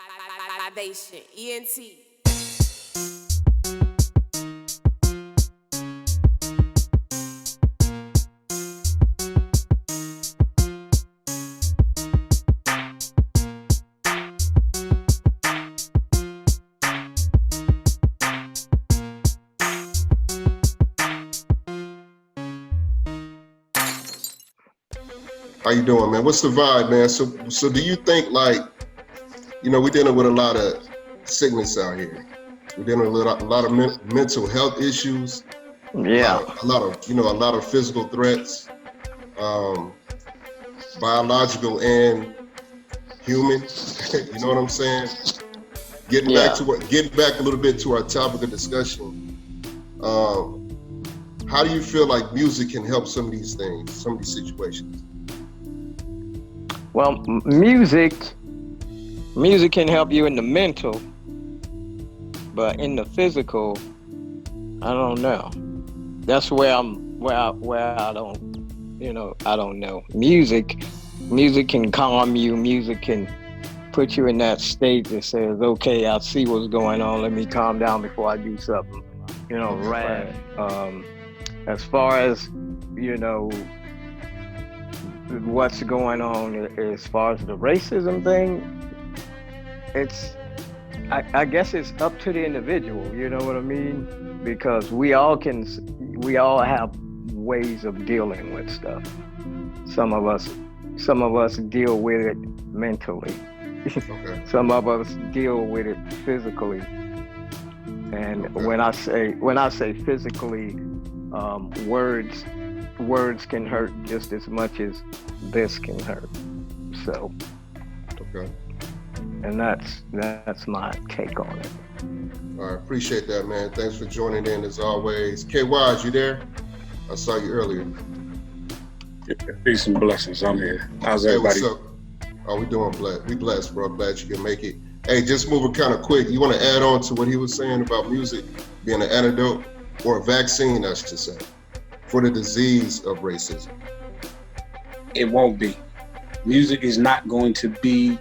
Lyvation, ENT. How you doing, man? What's the vibe, man? So do you think, like, we're dealing with a lot of sickness out here. We're dealing with a lot of mental health issues. Yeah. A lot of physical threats, biological and human. You know what I'm saying? Getting back a little bit to our topic of discussion. How do you feel like music can help some of these things, some of these situations? Well, music can help you in the mental, but in the physical, I don't know. That's where I don't know. Music can calm you. Music can put you in that state that says, okay, I see what's going on. Let me calm down before I do something, rash. As far as, what's going on as far as the racism thing, I guess it's up to the individual, you know what I mean? Because we all have ways of dealing with stuff. Some of us deal with it mentally. Okay. Some of us deal with it physically. And Okay. when I say physically, words can hurt just as much as this can hurt. So, okay. And that's my take on it. All right, appreciate that, man. Thanks for joining in as always. KY, you there? I saw you earlier. Peace and blessings. I'm here. How's everybody? What's up? Oh, we doing blessed. We blessed, bro. Glad you can make it. Hey, just moving kind of quick. You want to add on to what he was saying about music being an antidote or a vaccine, I should say, for the disease of racism? It won't be. Music is not going to be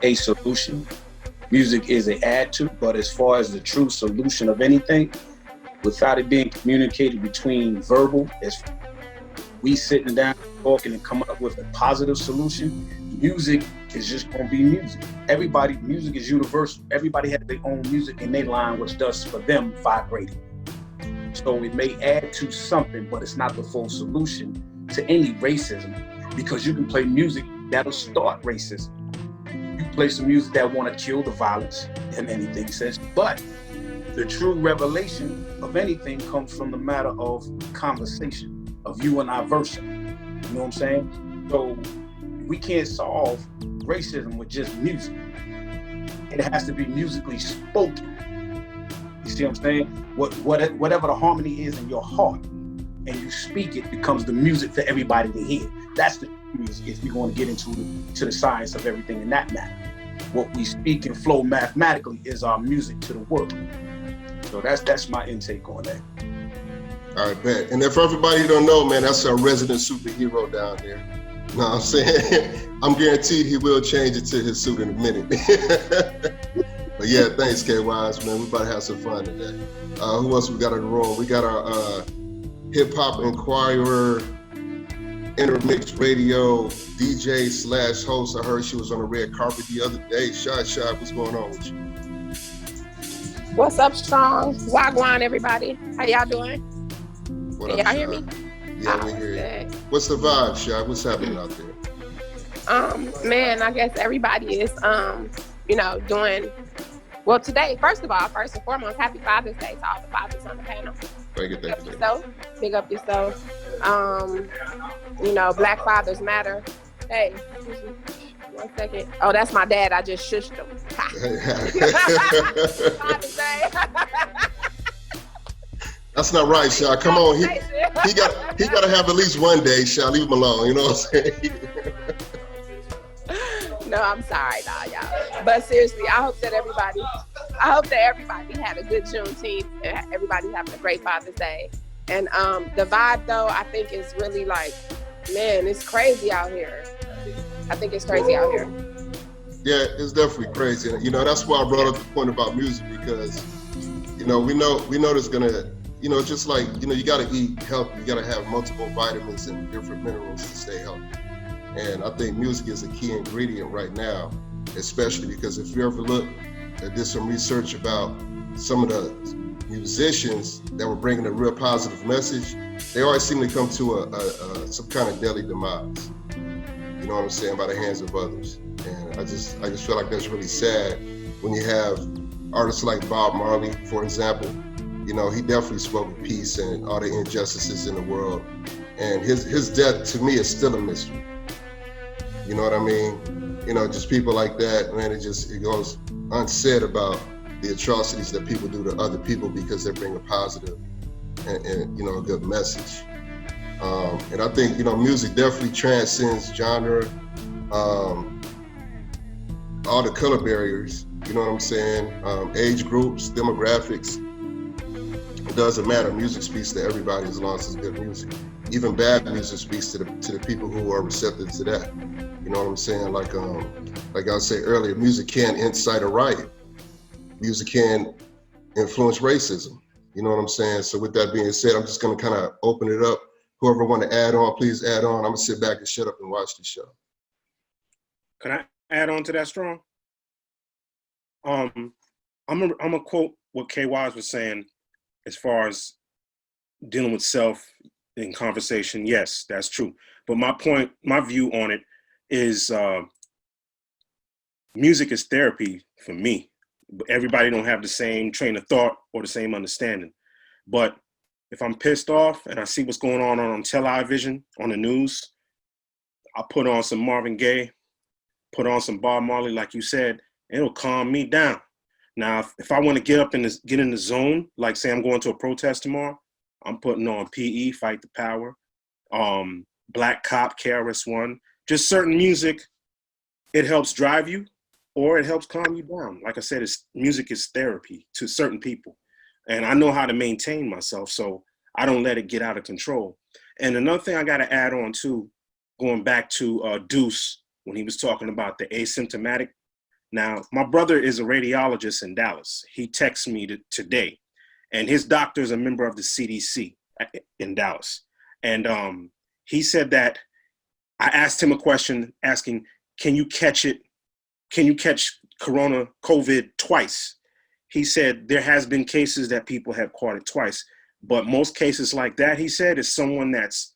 a solution. Music is an add to, but as far as the true solution of anything, without it being communicated between verbal, as we sitting down talking and coming up with a positive solution, music is just going to be music. Music is universal. Everybody has their own music in their line, which does for them vibrating. So it may add to something, but it's not the full solution to any racism, because you can play music that'll start racism. You play some music that want to kill the violence in anything sense, but the true revelation of anything comes from the matter of conversation, of you and I versa. You know what I'm saying? So we can't solve racism with just music. It has to be musically spoken. You see what I'm saying? Whatever the harmony is in your heart, and you speak it, becomes the music for everybody to hear. That's the music, if we're going to get into the science of everything in that matter. What we speak and flow mathematically is our music to the world. So that's my intake on that. All right, bet. And if everybody don't know, man, that's our resident superhero down there. You know what I'm saying? I'm guaranteed he will change it to his suit in a minute. But yeah, thanks, KYs, man. We about to have some fun today. Who else we got in the room? We got our Hip Hop Inquirer, Intermix Radio DJ / host. I heard she was on the red carpet the other day. Shy, what's going on with you? What's up, Strong? Wagwan, everybody. How y'all doing? What Can up, y'all Shy? hear me? Yeah, we hear you. What's the vibe, Shy? What's happening out there? Man, I guess everybody is, doing well today. First and foremost, happy Father's Day to all the fathers on the panel. Thank you. Big up yourself. Black fathers matter. Hey, 1 second. Oh, that's my dad. I just shushed him. Father's Day. That's not right, Shy. Come on, he got to have at least one day, Shy. Leave him alone. You know what I'm saying? No, I'm sorry, y'all. But seriously, I hope that everybody had a good Juneteenth and everybody's having a great Father's Day. And the vibe, though, I think is really like, man, it's crazy out here. I think it's crazy out here. Yeah, it's definitely crazy. And, that's why I brought up the point about music, because, we know there's gonna, just like, you gotta eat healthy, you gotta have multiple vitamins and different minerals to stay healthy. And I think music is a key ingredient right now, especially because if you ever look, I did some research about some of the musicians that were bringing a real positive message, they always seem to come to some kind of deadly demise. You know what I'm saying? By the hands of others. And I just feel like that's really sad when you have artists like Bob Marley, for example. He definitely spoke of peace and all the injustices in the world. And his death to me is still a mystery. You know what I mean? Just people like that, man, it goes unsaid about the atrocities that people do to other people because they bring a positive and a good message. And I think, music definitely transcends genre, all the color barriers, you know what I'm saying? Age groups, demographics, it doesn't matter. Music speaks to everybody as long as it's good music. Even bad music speaks to the people who are receptive to that. You know what I'm saying? Like I said earlier, music can incite a riot. Music can influence racism. You know what I'm saying? So with that being said, I'm just gonna kind of open it up. Whoever want to add on, please add on. I'm gonna sit back and shut up and watch the show. Can I add on to that, Strong? I'm gonna quote what K. Wise was saying as far as dealing with self in conversation. Yes, that's true. But my view on it is music is therapy for me. Everybody don't have the same train of thought or the same understanding. But if I'm pissed off and I see what's going on television, on the news, I'll put on some Marvin Gaye, put on some Bob Marley, like you said, it'll calm me down. Now, if I want to get in the zone, like say I'm going to a protest tomorrow, I'm putting on PE, Fight the Power, Black Cop, KRS-One, just certain music. It helps drive you or it helps calm you down. Like I said, music is therapy to certain people. And I know how to maintain myself, so I don't let it get out of control. And another thing I got to add on too, going back to Deuce, when he was talking about the asymptomatic. Now, my brother is a radiologist in Dallas. He texted me today, and his doctor is a member of the CDC in Dallas. And he said that I asked him a question asking, can you catch it? Can you catch COVID twice? He said there has been cases that people have caught it twice, but most cases like that, he said, is someone that's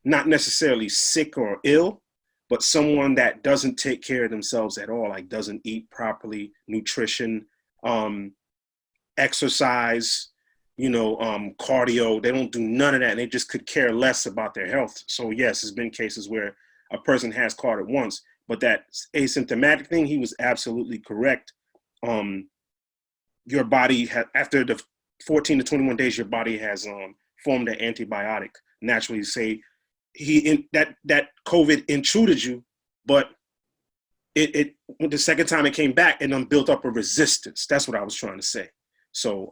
not necessarily sick or ill, but someone that doesn't take care of themselves at all, like doesn't eat properly, nutrition, exercise, cardio. They don't do none of that. And they just could care less about their health. So yes, there's been cases where a person has caught it once, but that asymptomatic thing, he was absolutely correct. Your body, after the 14 to 21 days, your body has formed an antibiotic. Naturally, say that COVID intruded you, but it the second time it came back and built up a resistance. That's what I was trying to say. So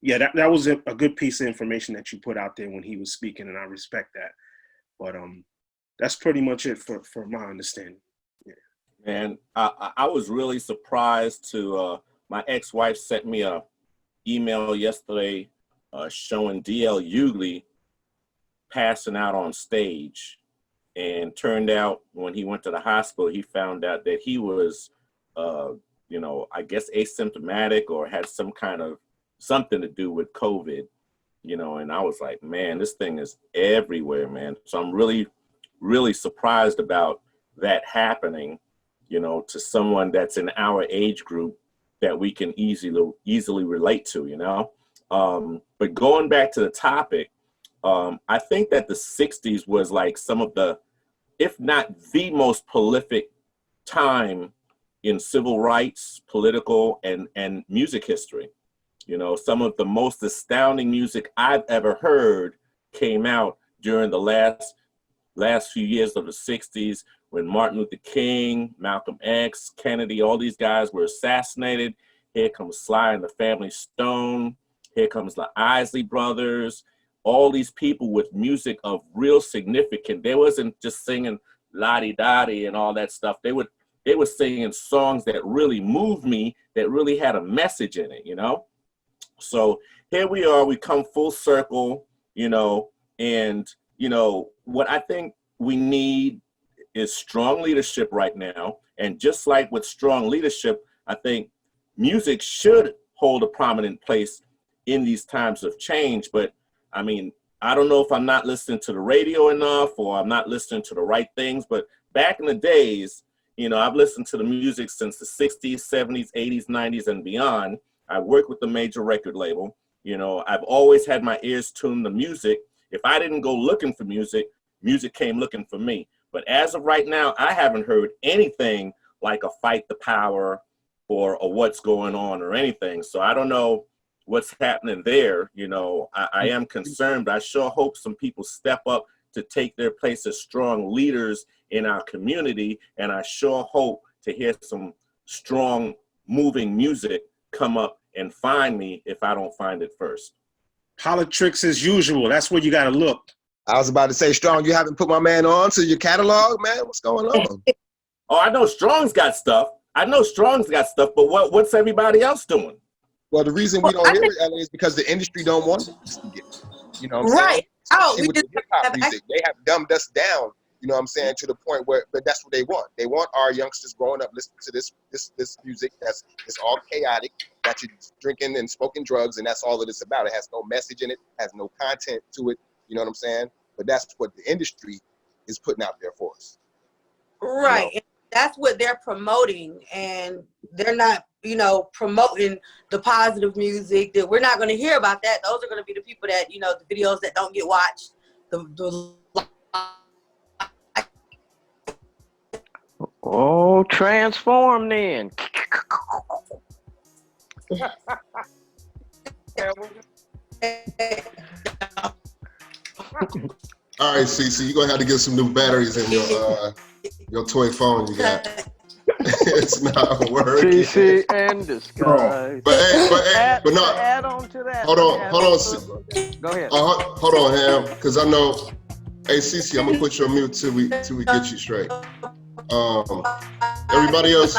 yeah, that was a good piece of information that you put out there when he was speaking, and I respect that. But that's pretty much it for my understanding. Yeah. Man, I was really surprised to my ex-wife sent me a email yesterday showing D.L. Hughley passing out on stage, and turned out when he went to the hospital, he found out that he was, I guess asymptomatic or had some kind of something to do with COVID, and I was like, man, this thing is everywhere, man. So I'm really, really surprised about that happening, to someone that's in our age group that we can easily relate to, But going back to the topic, I think that the 60s was like some of the, if not the most prolific time in civil rights, political, and music history. Some of the most astounding music I've ever heard came out during the last few years of the 60s, when Martin Luther King, Malcolm X, Kennedy, all these guys were assassinated. Here comes Sly and the Family Stone. Here comes the Isley Brothers. All these people with music of real significance. They wasn't just singing la-di-da-di and all that stuff. It they were singing songs that really moved me, that really had a message in it, you know? So here we are, we come full circle, you know, and, you know, what I think we need is strong leadership right now. And just like with strong leadership, I think music should hold a prominent place in these times of change. But I mean, I don't know if I'm not listening to the radio enough or I'm not listening to the right things, but back in the days, you know, I've listened to the music since the 60s, 70s, 80s, 90s, and beyond. I work with the major record label. You know, I've always had my ears tuned to music. If I didn't go looking for music, music came looking for me. But as of right now, I haven't heard anything like a Fight the Power or a What's Going On or anything. So I don't know what's happening there. You know, I am concerned, but I sure hope some people step up to take their place as strong leaders in our community. And I sure hope to hear some strong, moving music come up and find me if I don't find it first. Politics as usual. That's where you got to look. I was about to say, Strong, you haven't put my man on to your catalog, man. What's going on? Oh, I know Strong's got stuff. But what's everybody else doing? Well, the reason we don't hear it, LA, is because the industry don't want us to get it. You know what I'm saying? Right. Oh, See, we with just the hip-hop music, they have dumbed us down, you know what I'm saying, to the point where, but that's what they want. They want our youngsters growing up listening to this music that's all chaotic, that you're drinking and smoking drugs, and that's all it is about. It has no message in it, has no content to it, you know what I'm saying? But that's what the industry is putting out there for us. right. You know? And that's what they're promoting, and they're not, you know, promoting the positive music. That we're not going to hear about that. Those are going to be the people that, you know, the videos that don't get watched. Oh, transform then. All right, CC, you're gonna have to get some new batteries in your toy phone you got. It's not working. CC and disguise. But no. Add on to that. Hold on. Go ahead. Hold on, Ham, because I know. Hey, CC, I'm gonna put you on mute till we get you straight. Everybody else.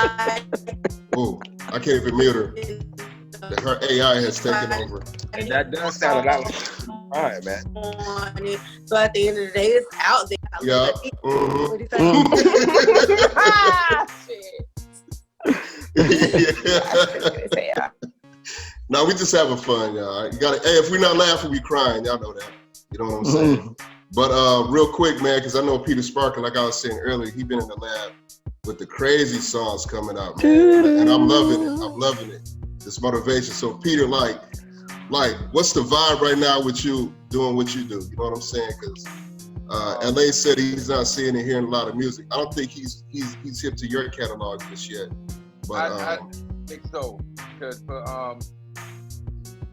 Oh, I can't even mute her. Her AI has taken over. And that does sound a lot like all right, man. So at the end of the day, it's out there. Yeah. What do you think? Yeah. No, we just having fun, y'all. You gotta. Hey, if we're not laughing, we crying. Y'all know that. You know what I'm saying? But real quick, man, because I know Peter Sparker, like I was saying earlier, he been in the lab with the crazy songs coming out, man. And I'm loving it. I'm loving it. This motivation. So Peter, like, what's the vibe right now with you doing what you do? You know what I'm saying? Because LA said he's not seeing and hearing a lot of music. I don't think he's hip to your catalog just yet. But I think so, because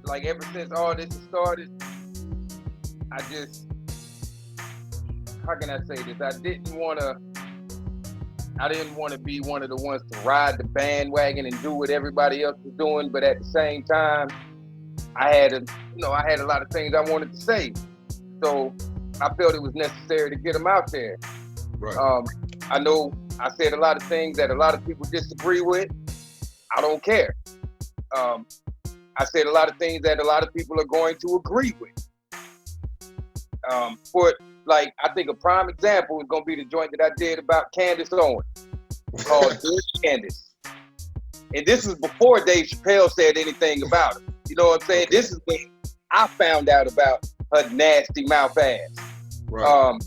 like ever since all this started, I just, how can I say this? I didn't want to be one of the ones to ride the bandwagon and do what everybody else was doing, but at the same time, I had a lot of things I wanted to say. So I felt it was necessary to get them out there. right. I know I said a lot of things that a lot of people disagree with. I don't care. I said a lot of things that a lot of people are going to agree with. For like, I think a prime example is going to be the joint that I did about Candace Owens called Good Candace. And this is before Dave Chappelle said anything about her. You know what I'm saying? This is when I found out about her nasty mouth ass. Right.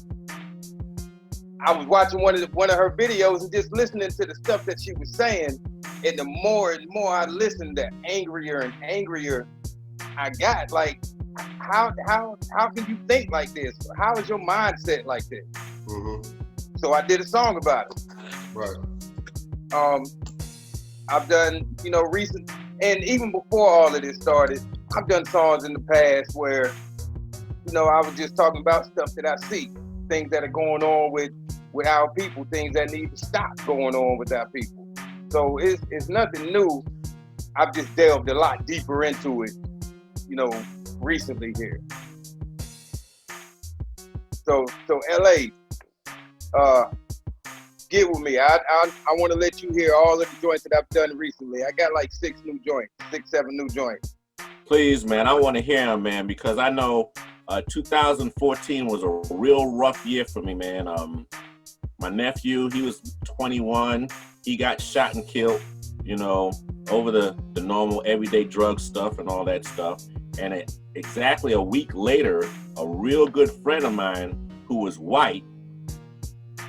I was watching one of her videos and just listening to the stuff that she was saying, and the more and more I listened, the angrier and angrier I got. Like, how can you think like this? How is your mindset like this? Mm-hmm. So I did a song about it. Right. I've done, recent, and even before all of this started, I've done songs in the past where, I was just talking about stuff that I see, things that are going on with our people, things that need to stop going on with our people. So it's nothing new. I've just delved a lot deeper into it, recently here. So LA, get with me. I want to let you hear all of the joints that I've done recently. I got like 6, 7 new joints. Please, man, I want to hear him, man, because I know 2014 was a real rough year for me, man. My nephew, he was 21. He got shot and killed, you know, over the normal everyday drug stuff and all that stuff. And exactly a week later, a real good friend of mine who was white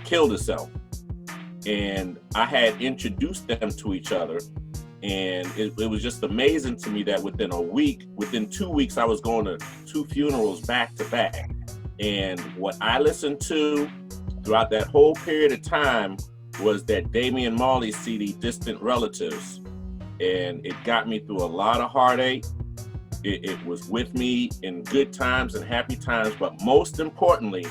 killed himself. And I had introduced them to each other. And it was just amazing to me that within 2 weeks, I was going to 2 funerals back to back. And what I listened to throughout that whole period of time was that Damian Marley CD, Distant Relatives. And it got me through a lot of heartache. It was with me in good times and happy times. But most importantly,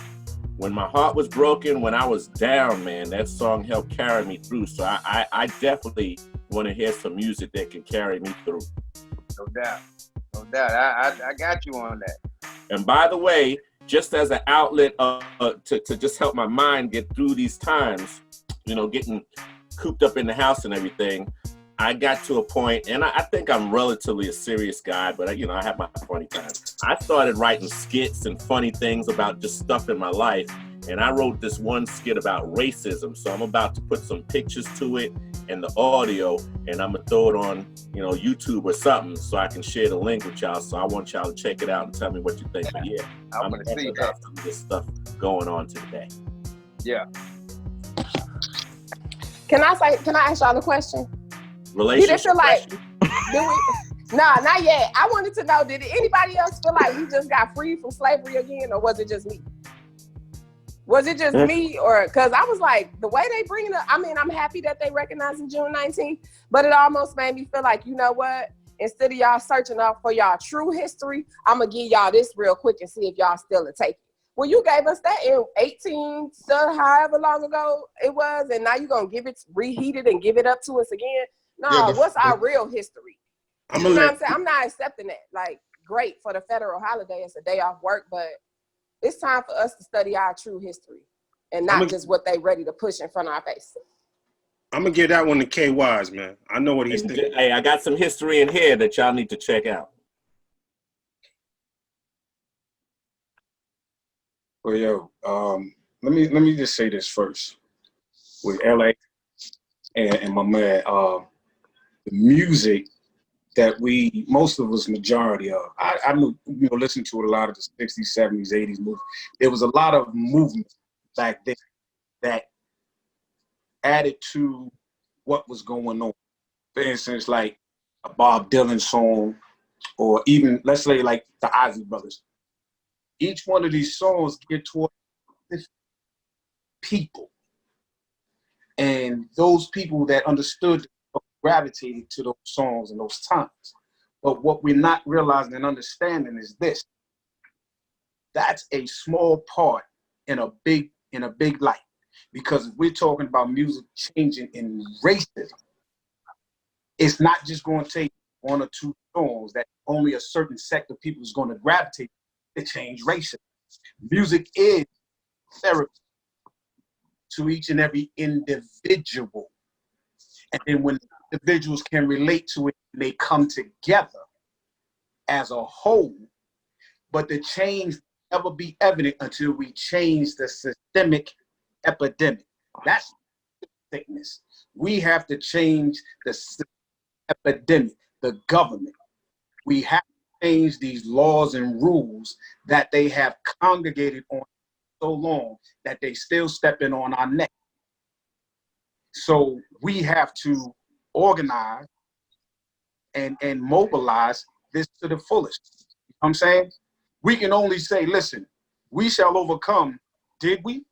when my heart was broken, when I was down, man, that song helped carry me through. So I definitely want to hear some music that can carry me through. No doubt. I got you on that. And by the way, just as an outlet to just help my mind get through these times, you know, getting cooped up in the house and everything, I got to a point, and I think I'm relatively a serious guy, but you know, I have my funny times. I started writing skits and funny things about just stuff in my life, and I wrote this one skit about racism. So I'm about to put some pictures to it and the audio, and I'm gonna throw it on, you know, YouTube or something, so I can share the link with y'all. So I want y'all to check it out and tell me what you think. But yeah, I'm gonna see that. Some of this stuff going on today. Yeah. Can I ask y'all a question? Relationship. Did it feel like, nah, not yet. I wanted to know, did anybody else feel like we just got free from slavery again, or was it just me? Was it just me, or because I was like, the way they bring it up, I mean, I'm happy that they recognizing June 19th, but it almost made me feel like, you know what? Instead of y'all searching out for y'all true history, I'm going to give y'all this real quick and see if y'all still will take it. Well, you gave us that in 18, so however long ago it was, and now you're going to reheat it and give it up to us again? No, what's our real history? You know what I'm saying? I'm not accepting that. Like, great for the federal holiday, it's a day off work, but it's time for us to study our true history and not just what they ready to push in front of our face. I'm gonna give that one to K Wise, man. I know what he's thinking. Hey, I got some history in here that y'all need to check out. Well, yo, let me just say this first with LA and my man, the music that most of us, majority of, I knew, you know, listened to a lot of the 60s, 70s, 80s movies. There was a lot of movement back then that added to what was going on. For instance, like a Bob Dylan song, or even, let's say, like the Isley Brothers. Each one of these songs get toward people. And those people that understood gravitated to those songs in those times. But what we're not realizing and understanding is this. That's a small part in a big light. Because if we're talking about music changing in racism, it's not just going to take 1 or 2 songs that only a certain sect of people is going to gravitate to change racism. Music is therapy to each and every individual. And then when individuals can relate to it, they come together as a whole. But the change will never be evident until we change the systemic epidemic. That's sickness. We have to change the epidemic, the government. We have to change these laws and rules that they have congregated on so long that they still stepping on our neck. So we have to organize and mobilize this to the fullest. You know what I'm saying? We can only say, listen, we shall overcome. Did we?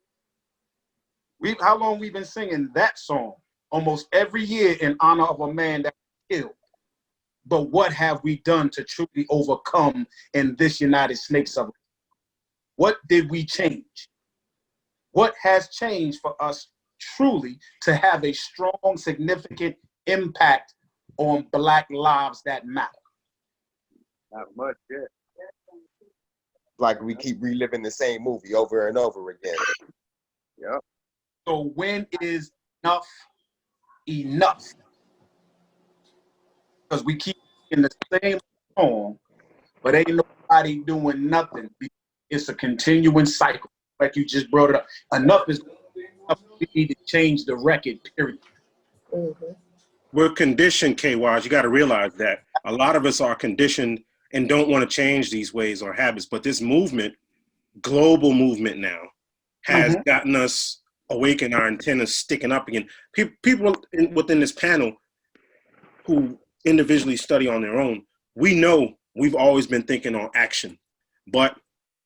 How long we been singing that song? Almost every year in honor of a man that was killed. But what have we done to truly overcome in this United States of? What did we change? What has changed for us truly to have a strong, significant impact on Black lives that matter? Not much, yeah. Like we keep reliving the same movie over and over again. Yep. So when is enough enough? Because we keep in the same song, but ain't nobody doing nothing. It's a continuing cycle. Like you just brought it up. Enough is enough. We need to change the record, period. Mm-hmm. We're conditioned, KYs. You got to realize that a lot of us are conditioned and don't want to change these ways or habits. But this movement, global movement now, has gotten us awakened, our antennas sticking up again. People within this panel who individually study on their own, we know we've always been thinking on action. But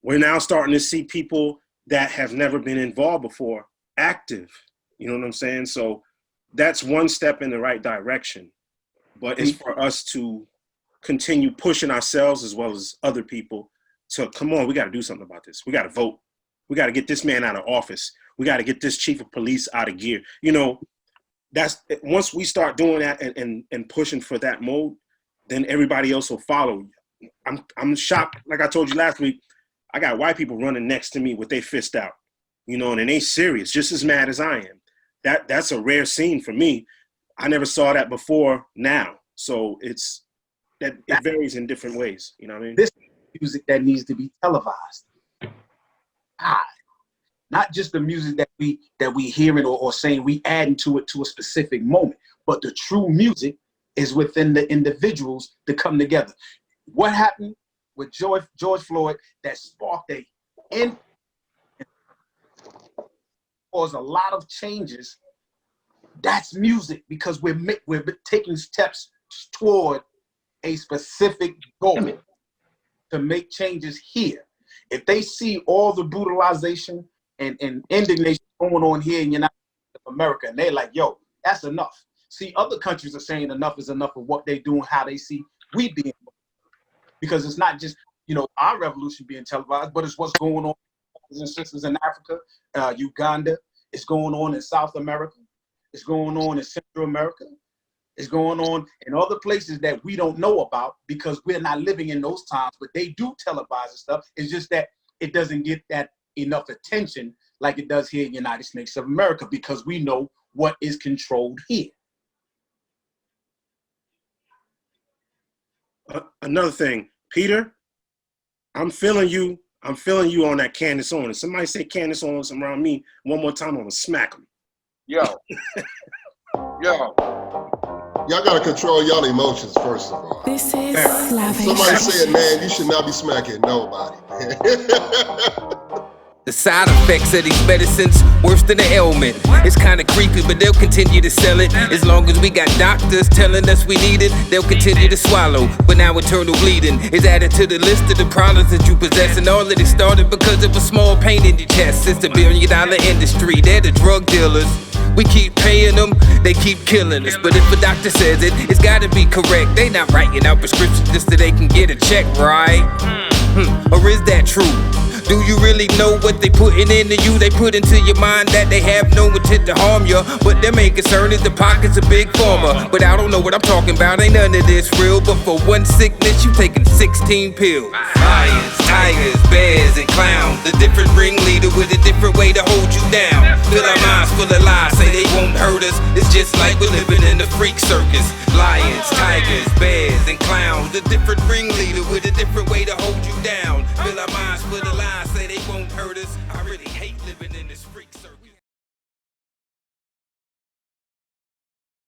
we're now starting to see people that have never been involved before active. You know what I'm saying? So that's one step in the right direction. But it's for us to continue pushing ourselves as well as other people to, come on, we got to do something about this. We got to vote. We got to get this man out of office. We got to get this chief of police out of gear. You know, that's once we start doing that and pushing for that mode, then everybody else will follow. I'm shocked. Like I told you last week, I got white people running next to me with their fist out, you know, and they serious, just as mad as I am. That's a rare scene for me. I never saw that before now. So it varies in different ways. You know what I mean? This music that needs to be televised. Not just the music that we hearing or saying we adding to it to a specific moment, but the true music is within the individuals to come together. What happened with George Floyd that sparked caused a lot of changes? That's music, because we're taking steps toward a specific goal to make changes here. If they see all the brutalization and indignation going on here in the United States of America, and they're like, yo, that's enough. See, other countries are saying enough is enough of what they do and how they see we being. Because it's not just, you know, our revolution being televised, but it's what's going on and sisters in Africa, Uganda. It's going on in South America. It's going on in Central America. It's going on in other places that we don't know about because we're not living in those times, but they do televise and stuff. It's just that it doesn't get that enough attention like it does here in the United States of America, because we know what is controlled here. Another thing, Peter, I'm feeling you on that Candace Owens. Somebody say Candace Owens around me one more time, I'm gonna smack him. Yo. Y'all gotta control y'all emotions first of all. This is Lyvation. Somebody said, man, you should not be smacking nobody. The side effects of these medicines, worse than the ailment. It's kinda creepy, but they'll continue to sell it. As long as we got doctors telling us we need it, they'll continue to swallow. But now eternal bleeding is added to the list of the problems that you possess. And all of it started because of a small pain in your chest. It's the billion-dollar industry, they're the drug dealers. We keep paying them, they keep killing us. But if a doctor says it, it's gotta be correct. They not writing out prescriptions just so they can get a check, right? Or is that true? Do you really know what they putting into you? They put into your mind that they have no intent to harm you, but their main concern is the pockets of big pharma. But I don't know what I'm talking about, ain't none of this real. But for one sickness, you taking 16 pills. Lions, tigers, bears, and clowns. The different ringleader with a different way to hold you down. Fill our minds full of lies, say they won't hurt us. It's just like we're living in a freak circus. Lions, tigers, bears, and clowns. The different ringleader with a different way to hold you down. Fill our minds full of lies, say they won't hurt us.